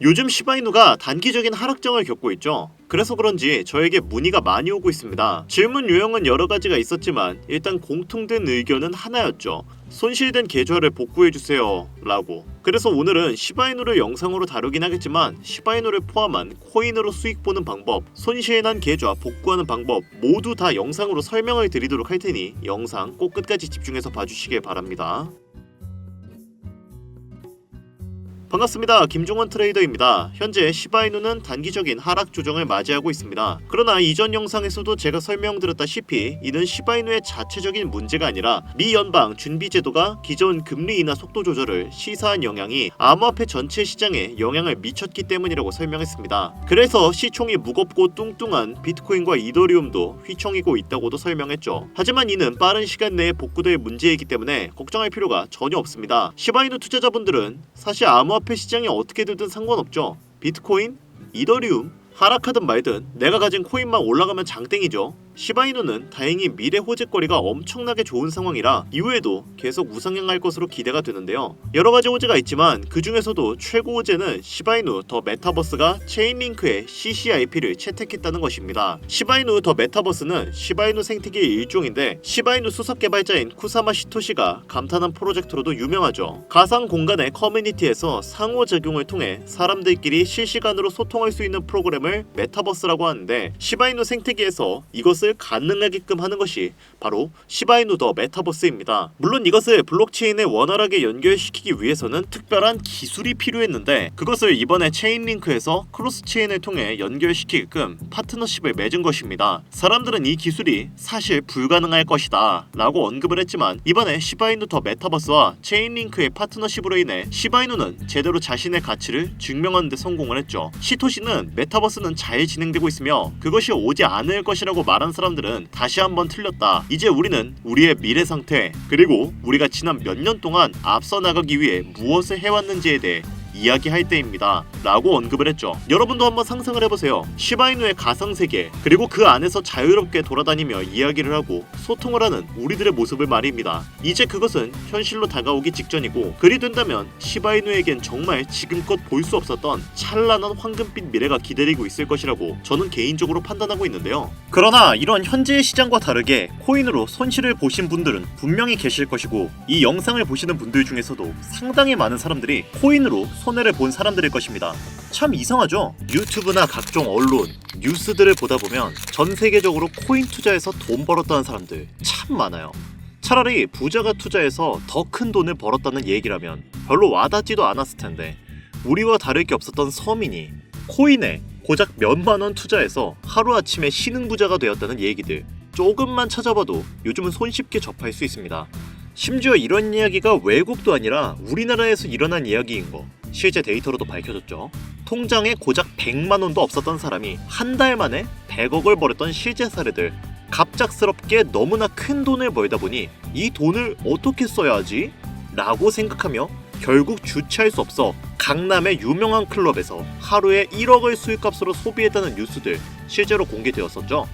요즘 시바이누가 단기적인 하락장을 겪고 있죠. 그래서 그런지 저에게 문의가 많이 오고 있습니다. 질문 유형은 여러 가지가 있었지만 일단 공통된 의견은 하나였죠. 손실된 계좌를 복구해주세요 라고. 그래서 오늘은 시바이누를 영상으로 다루긴 하겠지만 시바이누를 포함한 코인으로 수익 보는 방법, 손실난 계좌 복구하는 방법 모두 다 영상으로 설명을 드리도록 할 테니 영상 꼭 끝까지 집중해서 봐주시길 바랍니다. 반갑습니다. 김종원 트레이더입니다. 현재 시바이누는 단기적인 하락 조정을 맞이하고 있습니다. 그러나 이전 영상에서도 제가 설명드렸다시피 이는 시바이누의 자체적인 문제가 아니라 미 연방 준비제도가 기존 금리 인하 속도 조절을 시사한 영향이 암호화폐 전체 시장에 영향을 미쳤기 때문이라고 설명했습니다. 그래서 시총이 무겁고 뚱뚱한 비트코인과 이더리움도 휘청이고 있다고도 설명했죠. 하지만 이는 빠른 시간 내에 복구될 문제이기 때문에 걱정할 필요가 전혀 없습니다. 시바이누 투자자분들은 사실 암호화폐 시장이 어떻게 되든 상관없죠. 비트코인, 이더리움 하락하든 말든 내가 가진 코인만 올라가면 장땡이죠. 시바이누는 다행히 미래 호재거리가 엄청나게 좋은 상황이라 이후에도 계속 우상향할 것으로 기대가 되는데요. 여러가지 호재가 있지만 그 중에서도 최고 호재는 시바이누 더 메타버스가 체인링크의 CCIP를 채택했다는 것입니다. 시바이누 더 메타버스는 시바이누 생태계의 일종인데 시바이누 수석 개발자인 쿠사마 시토시가 감탄한 프로젝트로도 유명하죠. 가상 공간의 커뮤니티에서 상호작용을 통해 사람들끼리 실시간으로 소통할 수 있는 프로그램을 메타버스라고 하는데 시바이누 생태계에서 이것을 가능하게끔 하는 것이 바로 시바이누 더 메타버스입니다. 물론 이것을 블록체인에 원활하게 연결시키기 위해서는 특별한 기술이 필요했는데 그것을 이번에 체인링크에서 크로스체인을 통해 연결시키게끔 파트너십을 맺은 것입니다. 사람들은 이 기술이 사실 불가능할 것이다 라고 언급을 했지만 이번에 시바이누 더 메타버스와 체인링크의 파트너십으로 인해 시바이누는 제대로 자신의 가치를 증명하는 데 성공을 했죠. 시토시는 메타버스는 잘 진행되고 있으며 그것이 오지 않을 것이라고 말한 사람들은 다시 한번 틀렸다. 이제 우리는 우리의 미래 상태 그리고 우리가 지난 몇 년 동안 앞서 나가기 위해 무엇을 해왔는지에 대해 이야기할 때입니다 라고 언급을 했죠. 여러분도 한번 상상을 해보세요. 시바이누의 가상세계 그리고 그 안에서 자유롭게 돌아다니며 이야기를 하고 소통을 하는 우리들의 모습을 말입니다. 이제 그것은 현실로 다가오기 직전이고 그리 된다면 시바이누에겐 정말 지금껏 볼 수 없었던 찬란한 황금빛 미래가 기다리고 있을 것이라고 저는 개인적으로 판단하고 있는데요. 그러나 이런 현재의 시장과 다르게 코인으로 손실을 보신 분들은 분명히 계실 것이고 이 영상을 보시는 분들 중에서도 상당히 많은 사람들이 코인으로 손해를 본 사람들일 것입니다. 참 이상하죠? 유튜브나 각종 언론, 뉴스들을 보다 보면 전 세계적으로 코인 투자해서 돈 벌었다는 사람들 참 많아요. 차라리 부자가 투자해서 더 큰 돈을 벌었다는 얘기라면 별로 와닿지도 않았을 텐데 우리와 다를 게 없었던 서민이 코인에 고작 몇만 원 투자해서 하루아침에 신흥부자가 되었다는 얘기들 조금만 찾아봐도 요즘은 손쉽게 접할 수 있습니다. 심지어 이런 이야기가 외국도 아니라 우리나라에서 일어난 이야기인 거 실제 데이터로도 밝혀졌죠. 통장에 고작 100만 원도 없었던 사람이 한 달 만에 100억을 벌였던 실제 사례들. 갑작스럽게 너무나 큰 돈을 벌다 보니 이 돈을 어떻게 써야 하지? 라고 생각하며 결국 주체할 수 없어 강남의 유명한 클럽에서 하루에 1억을 수익값으로 소비했다는 뉴스들 실제로 공개되었었죠.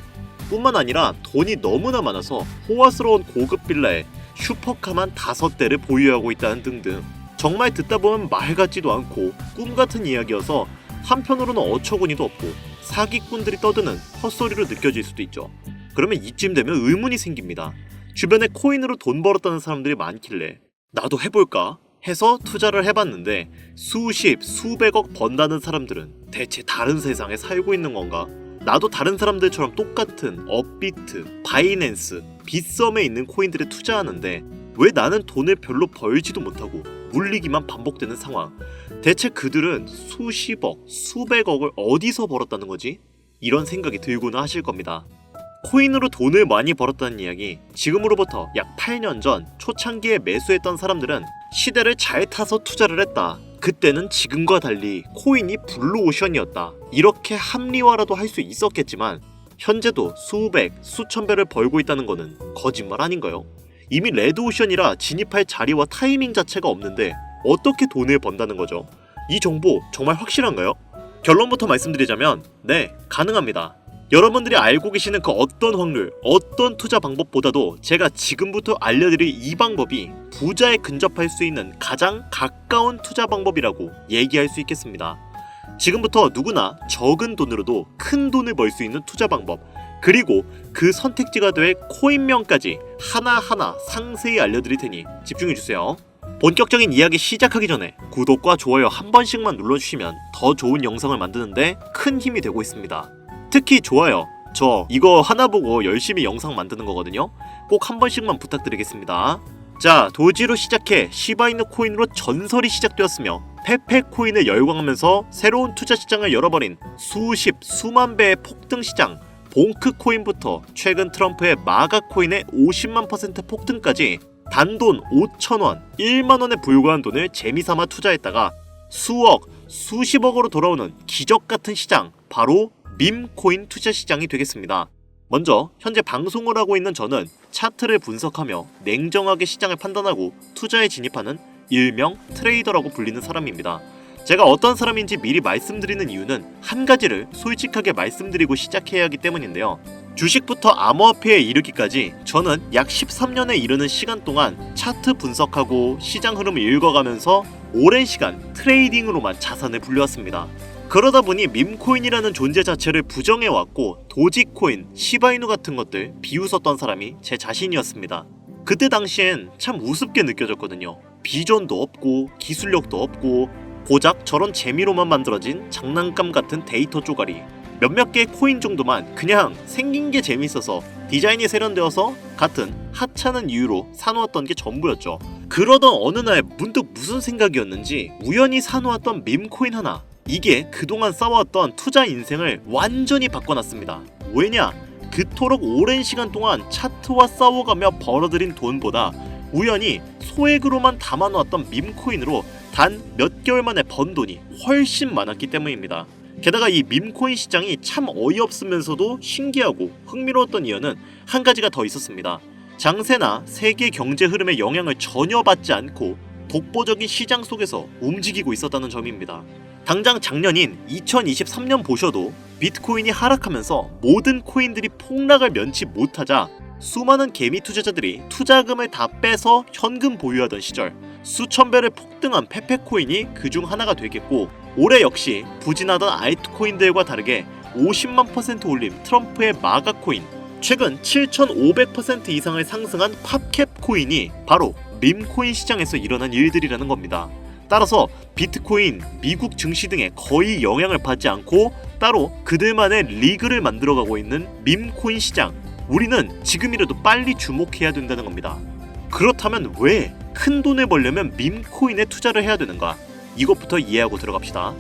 뿐만 아니라 돈이 너무나 많아서 호화스러운 고급 빌라에 슈퍼카만 5대를 보유하고 있다는 등등 정말 듣다 보면 말 같지도 않고 꿈 같은 이야기여서 한편으로는 어처구니도 없고 사기꾼들이 떠드는 헛소리로 느껴질 수도 있죠. 그러면 이쯤 되면 의문이 생깁니다. 주변에 코인으로 돈 벌었다는 사람들이 많길래 나도 해볼까 해서 투자를 해봤는데 수십, 수백억 번다는 사람들은 대체 다른 세상에 살고 있는 건가? 나도 다른 사람들처럼 똑같은 업비트, 바이낸스, 빗썸에 있는 코인들에 투자하는데 왜 나는 돈을 별로 벌지도 못하고 물리기만 반복되는 상황. 대체 그들은 수십억, 수백억을 어디서 벌었다는 거지? 이런 생각이 들고는 하실 겁니다. 코인으로 돈을 많이 벌었다는 이야기 지금으로부터 약 8년 전 초창기에 매수했던 사람들은 시대를 잘 타서 투자를 했다. 그때는 지금과 달리 코인이 블루오션이었다. 이렇게 합리화라도 할 수 있었겠지만 현재도 수백, 수천 배를 벌고 있다는 거는 거짓말 아닌가요? 이미 레드오션이라 진입할 자리와 타이밍 자체가 없는데 어떻게 돈을 번다는 거죠? 이 정보 정말 확실한가요? 결론부터 말씀드리자면 네, 가능합니다. 여러분들이 알고 계시는 그 어떤 확률, 어떤 투자 방법보다도 제가 지금부터 알려드릴 이 방법이 부자에 근접할 수 있는 가장 가까운 투자 방법이라고 얘기할 수 있겠습니다. 지금부터 누구나 적은 돈으로도 큰 돈을 벌 수 있는 투자 방법, 그리고 그 선택지가 될 코인명까지 하나하나 상세히 알려드릴 테니 집중해주세요. 본격적인 이야기 시작하기 전에 구독과 좋아요 한 번씩만 눌러주시면 더 좋은 영상을 만드는데 큰 힘이 되고 있습니다. 특히 좋아요, 저 이거 하나 보고 열심히 영상 만드는 거거든요. 꼭 한 번씩만 부탁드리겠습니다. 자, 도지로 시작해 시바이누 코인으로 전설이 시작되었으며 페페 코인을 열광하면서 새로운 투자 시장을 열어버린 수십 수만 배의 폭등 시장 봉크 코인부터 최근 트럼프의 마가 코인의 50만% 폭등까지 단돈 5,000원, 1만원에 불과한 돈을 재미삼아 투자했다가 수억, 수십억으로 돌아오는 기적같은 시장, 바로 밈코인 투자 시장이 되겠습니다. 먼저 현재 방송을 하고 있는 저는 차트를 분석하며 냉정하게 시장을 판단하고 투자에 진입하는 일명 트레이더라고 불리는 사람입니다. 제가 어떤 사람인지 미리 말씀드리는 이유는 한 가지를 솔직하게 말씀드리고 시작해야 하기 때문인데요. 주식부터 암호화폐에 이르기까지 저는 약 13년에 이르는 시간 동안 차트 분석하고 시장 흐름을 읽어가면서 오랜 시간 트레이딩으로만 자산을 불려왔습니다. 그러다 보니 밈코인이라는 존재 자체를 부정해왔고 도지코인, 시바이누 같은 것들 비웃었던 사람이 제 자신이었습니다. 그때 당시엔 참 우습게 느껴졌거든요. 비전도 없고 기술력도 없고 고작 저런 재미로만 만들어진 장난감 같은 데이터 쪼가리, 몇몇 개의 코인 정도만 그냥 생긴 게 재밌어서 디자인이 세련되어서 같은 하찮은 이유로 사놓았던 게 전부였죠. 그러던 어느 날 문득 무슨 생각이었는지 우연히 사놓았던 밈코인 하나, 이게 그동안 쌓아왔던 투자 인생을 완전히 바꿔놨습니다. 왜냐? 그토록 오랜 시간 동안 차트와 싸워가며 벌어들인 돈보다 우연히 소액으로만 담아놓았던 밈코인으로 단 몇 개월 만에 번 돈이 훨씬 많았기 때문입니다. 게다가 이 밈코인 시장이 참 어이없으면서도 신기하고 흥미로웠던 이유는 한 가지가 더 있었습니다. 장세나 세계 경제 흐름의 영향을 전혀 받지 않고 독보적인 시장 속에서 움직이고 있었다는 점입니다. 당장 작년인 2023년 보셔도 비트코인이 하락하면서 모든 코인들이 폭락을 면치 못하자 수많은 개미 투자자들이 투자금을 다 빼서 현금 보유하던 시절 수천 배를 폭등한 페페코인이 그중 하나가 되겠고, 올해 역시 부진하던 알트코인들과 다르게 50만% 올린 트럼프의 마가 코인, 최근 7,500% 이상을 상승한 팝캡 코인이 바로 밈코인 시장에서 일어난 일들이라는 겁니다. 따라서 비트코인, 미국 증시 등에 거의 영향을 받지 않고 따로 그들만의 리그를 만들어가고 있는 밈코인 시장, 우리는 지금이라도 빨리 주목해야 된다는 겁니다. 그렇다면 왜 큰 돈을 벌려면 밈코인에 투자를 해야 되는가? 이것부터 이해하고 들어갑시다.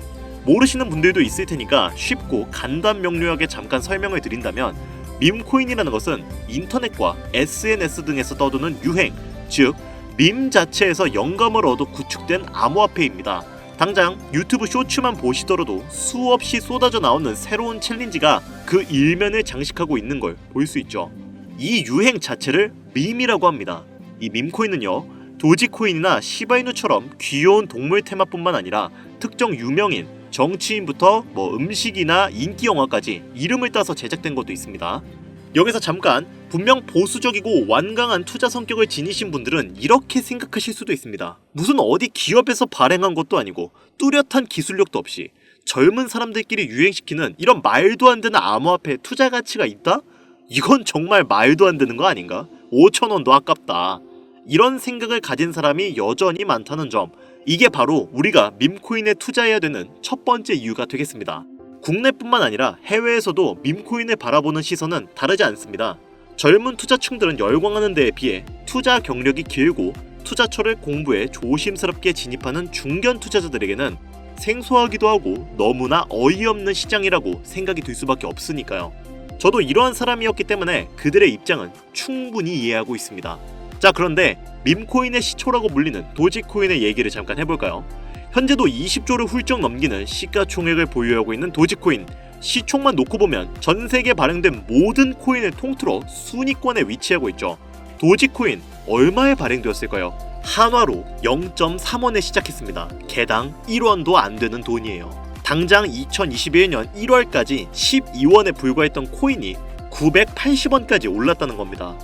모르시는 분들도 있을 테니까 쉽고 간단 명료하게 잠깐 설명을 드린다면, 밈코인이라는 것은 인터넷과 SNS 등에서 떠도는 유행, 즉 밈 자체에서 영감을 얻어 구축된 암호화폐입니다. 당장 유튜브 쇼츠만 보시더라도 수없이 쏟아져 나오는 새로운 챌린지가 그 일면을 장식하고 있는 걸 볼 수 있죠. 이 유행 자체를 밈이라고 합니다. 이 밈코인은요, 도지코인이나 시바이누처럼 귀여운 동물 테마뿐만 아니라 특정 유명인, 정치인부터 음식이나 인기 영화까지 이름을 따서 제작된 것도 있습니다. 여기서 잠깐, 분명 보수적이고 완강한 투자 성격을 지니신 분들은 이렇게 생각하실 수도 있습니다. 무슨 어디 기업에서 발행한 것도 아니고 뚜렷한 기술력도 없이 젊은 사람들끼리 유행시키는 이런 말도 안 되는 암호화폐에 투자 가치가 있다? 이건 정말 말도 안 되는 거 아닌가? 5,000원도 아깝다. 이런 생각을 가진 사람이 여전히 많다는 점, 이게 바로 우리가 밈코인에 투자해야 되는 첫 번째 이유가 되겠습니다. 국내뿐만 아니라 해외에서도 밈코인을 바라보는 시선은 다르지 않습니다. 젊은 투자층들은 열광하는 데에 비해 투자 경력이 길고 투자처를 공부해 조심스럽게 진입하는 중견 투자자들에게는 생소하기도 하고 너무나 어이없는 시장이라고 생각이 들 수밖에 없으니까요. 저도 이러한 사람이었기 때문에 그들의 입장은 충분히 이해하고 있습니다. 자, 그런데 밈코인의 시초라고 불리는 도지코인의 얘기를 잠깐 해볼까요? 현재도 20조를 훌쩍 넘기는 시가총액을 보유하고 있는 도지코인, 시총만 놓고 보면 전 세계에 발행된 모든 코인을 통틀어 순위권에 위치하고 있죠. 도지코인 얼마에 발행되었을까요? 한화로 0.3원에 시작했습니다. 개당 1원도 안 되는 돈이에요. 당장 2021년 1월까지 12원에 불과했던 코인이 980원까지 올랐다는 겁니다.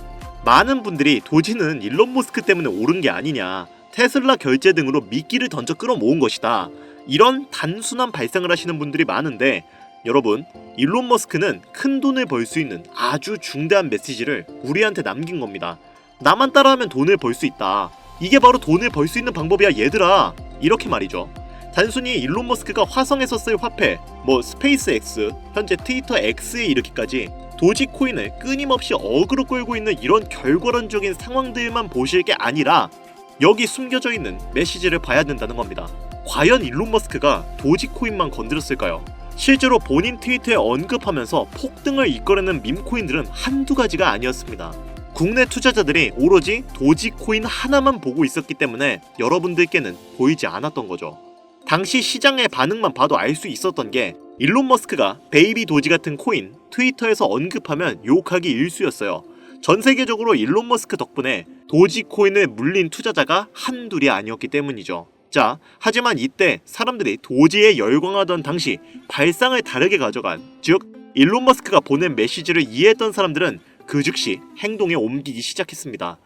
많은 분들이 도지는 일론 머스크 때문에 오른 게 아니냐, 테슬라 결제 등으로 미끼를 던져 끌어모은 것이다, 이런 단순한 발상을 하시는 분들이 많은데 여러분, 일론 머스크는 큰 돈을 벌 수 있는 아주 중대한 메시지를 우리한테 남긴 겁니다. 나만 따라하면 돈을 벌 수 있다. 이게 바로 돈을 벌 수 있는 방법이야 얘들아. 이렇게 말이죠. 단순히 일론 머스크가 화성에서 쓸 화폐, 스페이스 X, 현재 트위터 X에 이르기까지 도지코인을 끊임없이 어그로 끌고 있는 이런 결과론적인 상황들만 보실 게 아니라 여기 숨겨져 있는 메시지를 봐야 된다는 겁니다. 과연 일론 머스크가 도지코인만 건드렸을까요? 실제로 본인 트위터에 언급하면서 폭등을 이끌어낸 밈코인들은 한두 가지가 아니었습니다. 국내 투자자들이 오로지 도지코인 하나만 보고 있었기 때문에 여러분들께는 보이지 않았던 거죠. 당시 시장의 반응만 봐도 알 수 있었던 게 일론 머스크가 베이비 도지 같은 코인 트위터에서 언급하면 욕하기 일쑤였어요. 전 세계적으로 일론 머스크 덕분에 도지코인을 물린 투자자가 한둘이 아니었기 때문이죠. 자, 하지만 이때 사람들이 도지에 열광하던 당시 발상을 다르게 가져간, 즉 일론 머스크가 보낸 메시지를 이해했던 사람들은 그 즉시 행동에 옮기기 시작했습니다.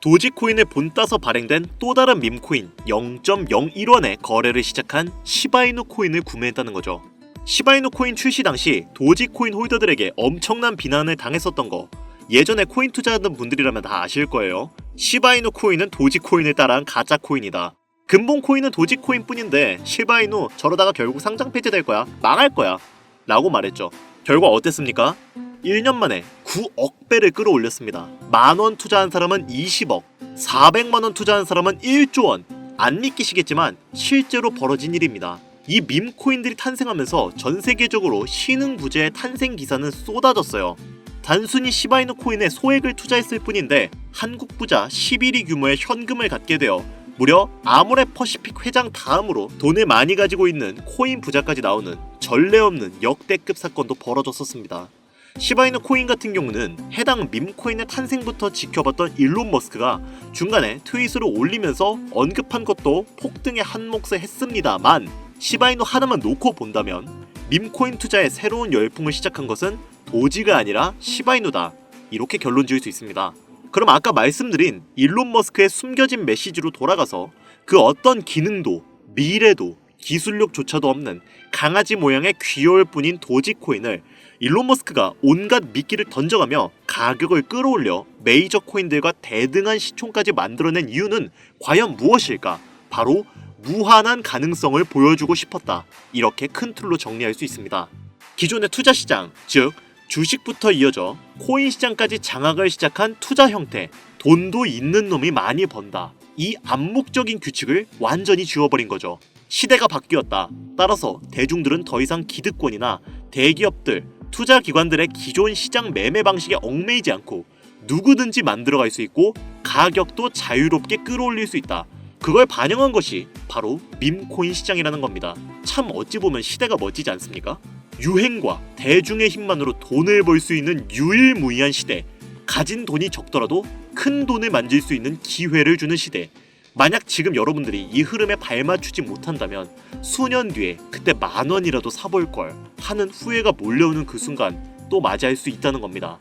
도지코인을 본따서 발행된 또 다른 밈코인 0.01원에 거래를 시작한 시바이누 코인을 구매했다는 거죠. 시바이누 코인 출시 당시 도지코인 홀더들에게 엄청난 비난을 당했었던 거 예전에 코인 투자하던 분들이라면 다 아실 거예요. 시바이누 코인은 도지코인을 따라한 가짜 코인이다. 근본 코인은 도지코인 뿐인데 시바이누 저러다가 결국 상장 폐지될 거야. 망할 거야. 라고 말했죠. 결과 어땠습니까? 1년 만에 9억 배를 끌어올렸습니다. 만원 투자한 사람은 20억, 400만원 투자한 사람은 1조 원. 안 믿기시겠지만 실제로 벌어진 일입니다. 이 밈코인들이 탄생하면서 전 세계적으로 신흥부재의 탄생 기사는 쏟아졌어요. 단순히 시바이누 코인에 소액을 투자했을 뿐인데 한국 부자 11위 규모의 현금을 갖게 되어 무려 아모레 퍼시픽 회장 다음으로 돈을 많이 가지고 있는 코인 부자까지 나오는 전례 없는 역대급 사건도 벌어졌었습니다. 시바이누 코인 같은 경우는 해당 밈코인의 탄생부터 지켜봤던 일론 머스크가 중간에 트윗으로 올리면서 언급한 것도 폭등의 한 몫을 했습니다만 시바이누 하나만 놓고 본다면 밈코인 투자의 새로운 열풍을 시작한 것은 도지가 아니라 시바이누다. 이렇게 결론 지을 수 있습니다. 그럼 아까 말씀드린 일론 머스크의 숨겨진 메시지로 돌아가서 그 어떤 기능도 미래도 기술력조차도 없는 강아지 모양의 귀여울 뿐인 도지코인을 일론 머스크가 온갖 미끼를 던져가며 가격을 끌어올려 메이저 코인들과 대등한 시총까지 만들어낸 이유는 과연 무엇일까? 바로 무한한 가능성을 보여주고 싶었다. 이렇게 큰 틀로 정리할 수 있습니다. 기존의 투자 시장, 즉 주식부터 이어져 코인 시장까지 장악을 시작한 투자 형태, 돈도 있는 놈이 많이 번다. 이 암묵적인 규칙을 완전히 지워버린 거죠. 시대가 바뀌었다. 따라서 대중들은 더 이상 기득권이나 대기업들, 투자기관들의 기존 시장 매매 방식에 얽매이지 않고 누구든지 만들어갈 수 있고 가격도 자유롭게 끌어올릴 수 있다. 그걸 반영한 것이 바로 밈코인 시장이라는 겁니다. 참 어찌 보면 시대가 멋지지 않습니까? 유행과 대중의 힘만으로 돈을 벌 수 있는 유일무이한 시대. 가진 돈이 적더라도 큰 돈을 만질 수 있는 기회를 주는 시대. 만약 지금 여러분들이 이 흐름에 발맞추지 못한다면 수년 뒤에 그때 10,000원이라도 사볼 걸 하는 후회가 몰려오는 그 순간 또 맞이할 수 있다는 겁니다.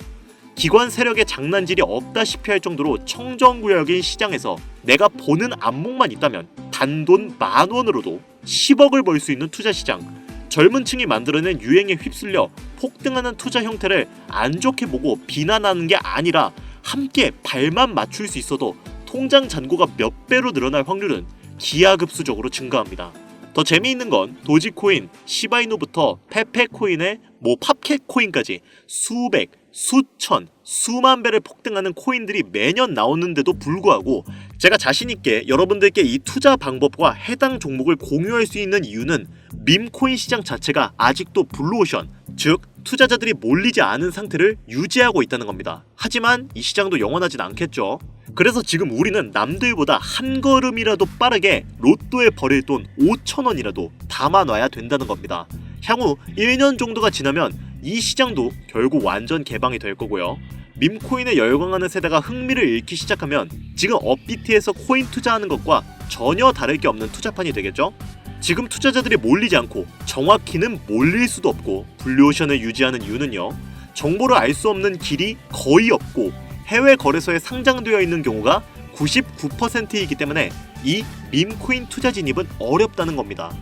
기관 세력의 장난질이 없다시피 할 정도로 청정구역인 시장에서 내가 보는 안목만 있다면 단돈 10,000원으로도 10억을 벌 수 있는 투자 시장. 젊은 층이 만들어낸 유행에 휩쓸려 폭등하는 투자 형태를 안 좋게 보고 비난하는 게 아니라 함께 발만 맞출 수 있어도 통장 잔고가 몇 배로 늘어날 확률은 기하급수적으로 증가합니다. 더 재미있는 건 도지코인, 시바이누부터 페페코인의 팝캣코인까지 수백, 수천, 수만 배를 폭등하는 코인들이 매년 나오는데도 불구하고 제가 자신있게 여러분들께 이 투자 방법과 해당 종목을 공유할 수 있는 이유는 밈코인 시장 자체가 아직도 블루오션, 즉 투자자들이 몰리지 않은 상태를 유지하고 있다는 겁니다. 하지만 이 시장도 영원하진 않겠죠. 그래서 지금 우리는 남들보다 한 걸음이라도 빠르게 로또에 버릴 돈 5,000원이라도 담아놔야 된다는 겁니다. 향후 1년 정도가 지나면 이 시장도 결국 완전 개방이 될 거고요. 밈코인에 열광하는 세대가 흥미를 잃기 시작하면 지금 업비트에서 코인 투자하는 것과 전혀 다를 게 없는 투자판이 되겠죠? 지금 투자자들이 몰리지 않고 정확히는 몰릴 수도 없고 블루오션을 유지하는 이유는요. 정보를 알 수 없는 길이 거의 없고 해외 거래소에 상장되어 있는 경우가 99%이기 때문에 이 밈코인 투자 진입은 어렵다는 겁니다.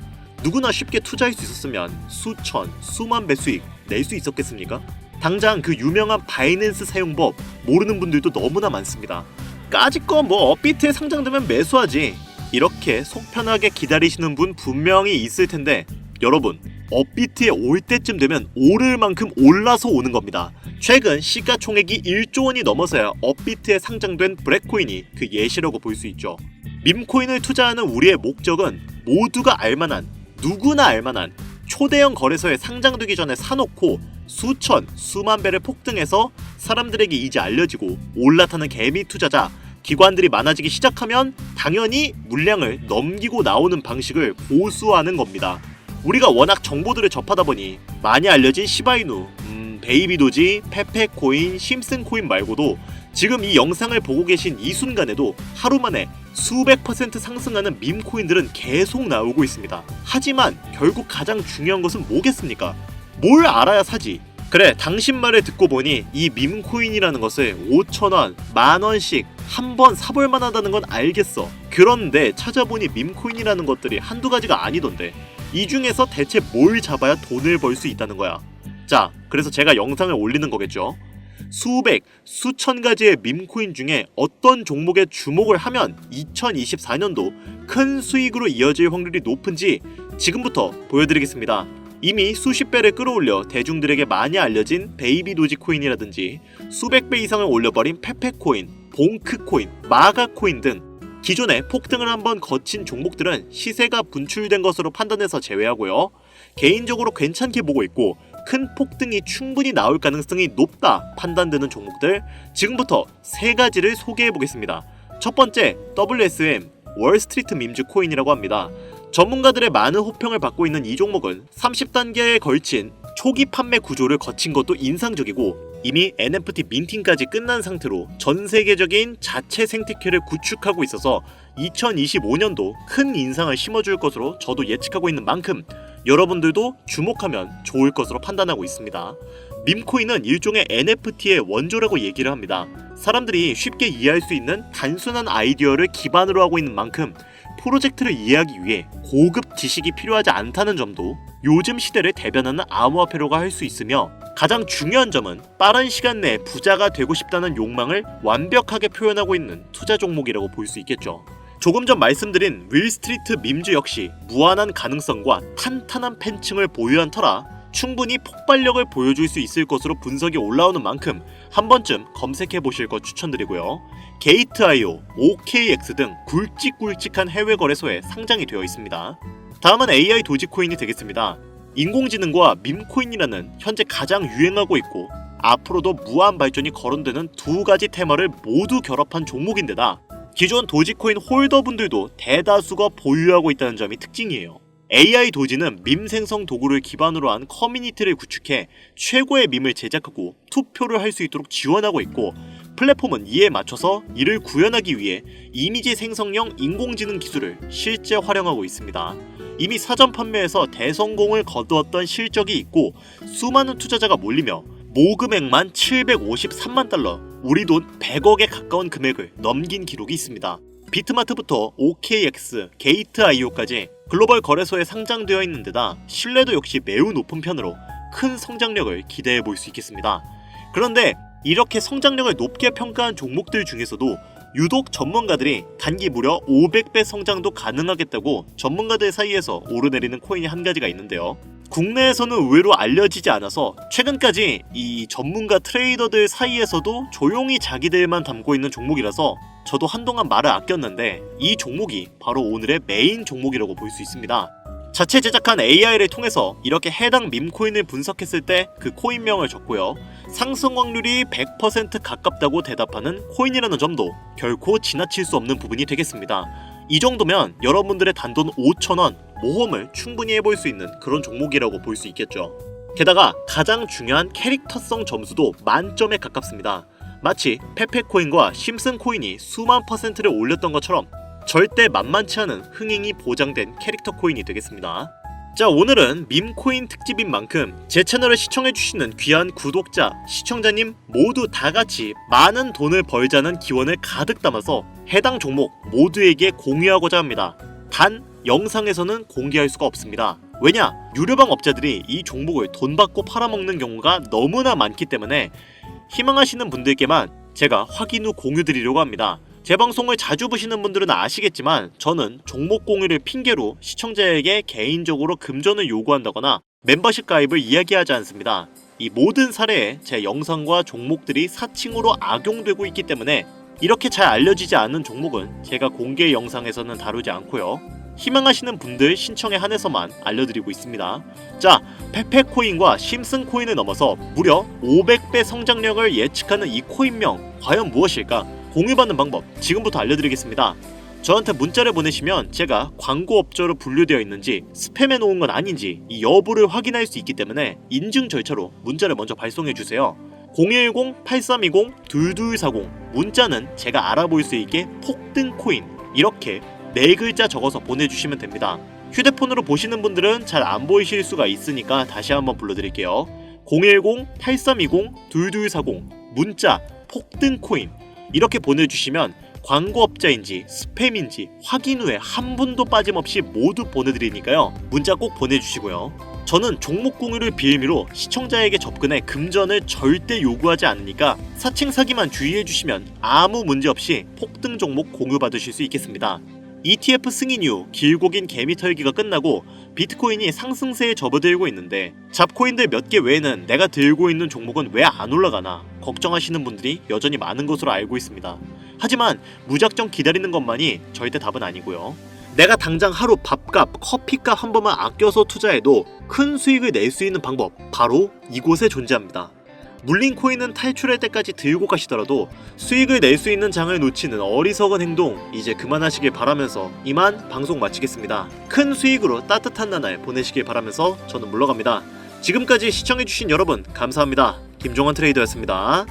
누구나 쉽게 투자할 수 있었으면 수천, 수만 배 수익 낼 수 있었겠습니까? 당장 그 유명한 바이낸스 사용법 모르는 분들도 너무나 많습니다. 까짓거 업비트에 상장되면 매수하지, 이렇게 속 편하게 기다리시는 분 분명히 있을 텐데, 여러분, 업비트에 올 때쯤 되면 오를 만큼 올라서 오는 겁니다. 최근 시가총액이 1조 원이 넘어서야 업비트에 상장된 브렉코인이 그 예시라고 볼 수 있죠. 밈코인을 투자하는 우리의 목적은 모두가 알만한, 누구나 알만한 초대형 거래소에 상장되기 전에 사놓고 수천, 수만 배를 폭등해서 사람들에게 이제 알려지고 올라타는 개미 투자자, 기관들이 많아지기 시작하면 당연히 물량을 넘기고 나오는 방식을 고수하는 겁니다. 우리가 워낙 정보들을 접하다 보니 많이 알려진 시바이누, 베이비도지, 페페코인, 심슨코인 말고도 지금 이 영상을 보고 계신 이 순간에도 하루 만에 수백 % 상승하는 밈코인들은 계속 나오고 있습니다. 하지만 결국 가장 중요한 것은 뭐겠습니까? 뭘 알아야 사지? 그래, 당신 말을 듣고 보니 이 밈코인이라는 것을 5,000원, 10,000원씩 한 번 사볼 만하다는 건 알겠어. 그런데 찾아보니 밈코인이라는 것들이 한두 가지가 아니던데, 이 중에서 대체 뭘 잡아야 돈을 벌 수 있다는 거야? 자, 그래서 제가 영상을 올리는 거겠죠. 수백, 수천 가지의 밈코인 중에 어떤 종목에 주목을 하면 2024년도 큰 수익으로 이어질 확률이 높은지 지금부터 보여드리겠습니다. 이미 수십 배를 끌어올려 대중들에게 많이 알려진 베이비 도지코인이라든지 수백 배 이상을 올려버린 페페코인, 봉크코인, 마가코인 등 기존에 폭등을 한번 거친 종목들은 시세가 분출된 것으로 판단해서 제외하고요. 개인적으로 괜찮게 보고 있고 큰 폭등이 충분히 나올 가능성이 높다 판단되는 종목들, 지금부터 세 가지를 소개해 보겠습니다. 첫 번째, WSM, 월스트리트 밈즈 코인이라고 합니다. 전문가들의 많은 호평을 받고 있는 이 종목은 30단계에 걸친 초기 판매 구조를 거친 것도 인상적이고 이미 NFT 민팅까지 끝난 상태로 전 세계적인 자체 생태계를 구축하고 있어서 2025년도 큰 인상을 심어줄 것으로 저도 예측하고 있는 만큼 여러분들도 주목하면 좋을 것으로 판단하고 있습니다. 밈코인은 일종의 NFT의 원조라고 얘기를 합니다. 사람들이 쉽게 이해할 수 있는 단순한 아이디어를 기반으로 하고 있는 만큼 프로젝트를 이해하기 위해 고급 지식이 필요하지 않다는 점도 요즘 시대를 대변하는 암호화폐로가 할 수 있으며, 가장 중요한 점은 빠른 시간 내에 부자가 되고 싶다는 욕망을 완벽하게 표현하고 있는 투자 종목이라고 볼 수 있겠죠. 조금 전 말씀드린 윌스트리트 밈즈 역시 무한한 가능성과 탄탄한 팬층을 보유한 터라 충분히 폭발력을 보여줄 수 있을 것으로 분석이 올라오는 만큼 한 번쯤 검색해 보실 것 추천드리고요. 게이트.io, OKX 등 굵직굵직한 해외 거래소에 상장이 되어 있습니다. 다음은 AI 도지코인이 되겠습니다. 인공지능과 밈코인이라는 현재 가장 유행하고 있고 앞으로도 무한 발전이 거론되는 두 가지 테마를 모두 결합한 종목인데다 기존 도지코인 홀더분들도 대다수가 보유하고 있다는 점이 특징이에요. AI 도지는 밈 생성 도구를 기반으로 한 커뮤니티를 구축해 최고의 밈을 제작하고 투표를 할 수 있도록 지원하고 있고, 플랫폼은 이에 맞춰서 이를 구현하기 위해 이미지 생성형 인공지능 기술을 실제 활용하고 있습니다. 이미 사전 판매에서 대성공을 거두었던 실적이 있고 수많은 투자자가 몰리며 모금액만 753만 달러, 우리 돈 100억에 가까운 금액을 넘긴 기록이 있습니다. 비트마트부터 OKX, 게이트.io까지 글로벌 거래소에 상장되어 있는 데다 신뢰도 역시 매우 높은 편으로 큰 성장력을 기대해 볼 수 있겠습니다. 그런데 이렇게 성장력을 높게 평가한 종목들 중에서도 유독 전문가들이 단기 무려 500배 성장도 가능하겠다고 전문가들 사이에서 오르내리는 코인이 한 가지가 있는데요. 국내에서는 의외로 알려지지 않아서 최근까지 이 전문가 트레이더들 사이에서도 조용히 자기들만 담고 있는 종목이라서 저도 한동안 말을 아꼈는데, 이 종목이 바로 오늘의 메인 종목이라고 볼 수 있습니다. 자체 제작한 AI를 통해서 이렇게 해당 밈코인을 분석했을 때 그 코인명을 적고요. 상승 확률이 100% 가깝다고 대답하는 코인이라는 점도 결코 지나칠 수 없는 부분이 되겠습니다. 이 정도면 여러분들의 단돈 5,000원 모험을 충분히 해볼 수 있는 그런 종목이라고 볼 수 있겠죠. 게다가 가장 중요한 캐릭터성 점수도 만점에 가깝습니다. 마치 페페코인과 심슨코인이 수만 %를 올렸던 것처럼 절대 만만치 않은 흥행이 보장된 캐릭터 코인이 되겠습니다. 자, 오늘은 밈코인 특집인 만큼 제 채널을 시청해주시는 귀한 구독자, 시청자님 모두 다같이 많은 돈을 벌자는 기원을 가득 담아서 해당 종목 모두에게 공유하고자 합니다. 단 영상에서는 공개할 수가 없습니다. 왜냐? 유료방 업자들이 이 종목을 돈 받고 팔아먹는 경우가 너무나 많기 때문에 희망하시는 분들께만 제가 확인 후 공유드리려고 합니다. 제 방송을 자주 보시는 분들은 아시겠지만 저는 종목 공유를 핑계로 시청자에게 개인적으로 금전을 요구한다거나 멤버십 가입을 이야기하지 않습니다. 이 모든 사례에 제 영상과 종목들이 사칭으로 악용되고 있기 때문에 이렇게 잘 알려지지 않은 종목은 제가 공개 영상에서는 다루지 않고요. 희망하시는 분들 신청에 한해서만 알려드리고 있습니다. 자, 페페코인과 심슨코인을 넘어서 무려 500배 성장력을 예측하는 이 코인명 과연 무엇일까? 공유받는 방법 지금부터 알려드리겠습니다. 저한테 문자를 보내시면 제가 광고업자로 분류되어 있는지 스팸해 놓은 건 아닌지 이 여부를 확인할 수 있기 때문에 인증 절차로 문자를 먼저 발송해주세요. 010-8320-2240 문자는 제가 알아볼 수 있게 폭등코인 이렇게 4글자 적어서 보내주시면 됩니다. 휴대폰으로 보시는 분들은 잘 안 보이실 수가 있으니까 다시 한번 불러드릴게요. 010-8320-2240 문자 폭등코인 이렇게 보내주시면 광고업자인지 스팸인지 확인 후에 한 분도 빠짐없이 모두 보내드리니까요. 문자 꼭 보내주시고요. 저는 종목 공유를 빌미로 시청자에게 접근해 금전을 절대 요구하지 않으니까 사칭 사기만 주의해주시면 아무 문제 없이 폭등 종목 공유받으실 수 있겠습니다. ETF 승인 이후 길고 긴 개미 털기가 끝나고 비트코인이 상승세에 접어들고 있는데 잡코인들 몇 개 외에는 내가 들고 있는 종목은 왜 안 올라가나 걱정하시는 분들이 여전히 많은 것으로 알고 있습니다. 하지만 무작정 기다리는 것만이 절대 답은 아니고요. 내가 당장 하루 밥값, 커피값 한 번만 아껴서 투자해도 큰 수익을 낼 수 있는 방법 바로 이곳에 존재합니다. 물린 코인은 탈출할 때까지 들고 가시더라도 수익을 낼 수 있는 장을 놓치는 어리석은 행동 이제 그만하시길 바라면서 이만 방송 마치겠습니다. 큰 수익으로 따뜻한 나날 보내시길 바라면서 저는 물러갑니다. 지금까지 시청해주신 여러분 감사합니다. 김종원 트레이더였습니다.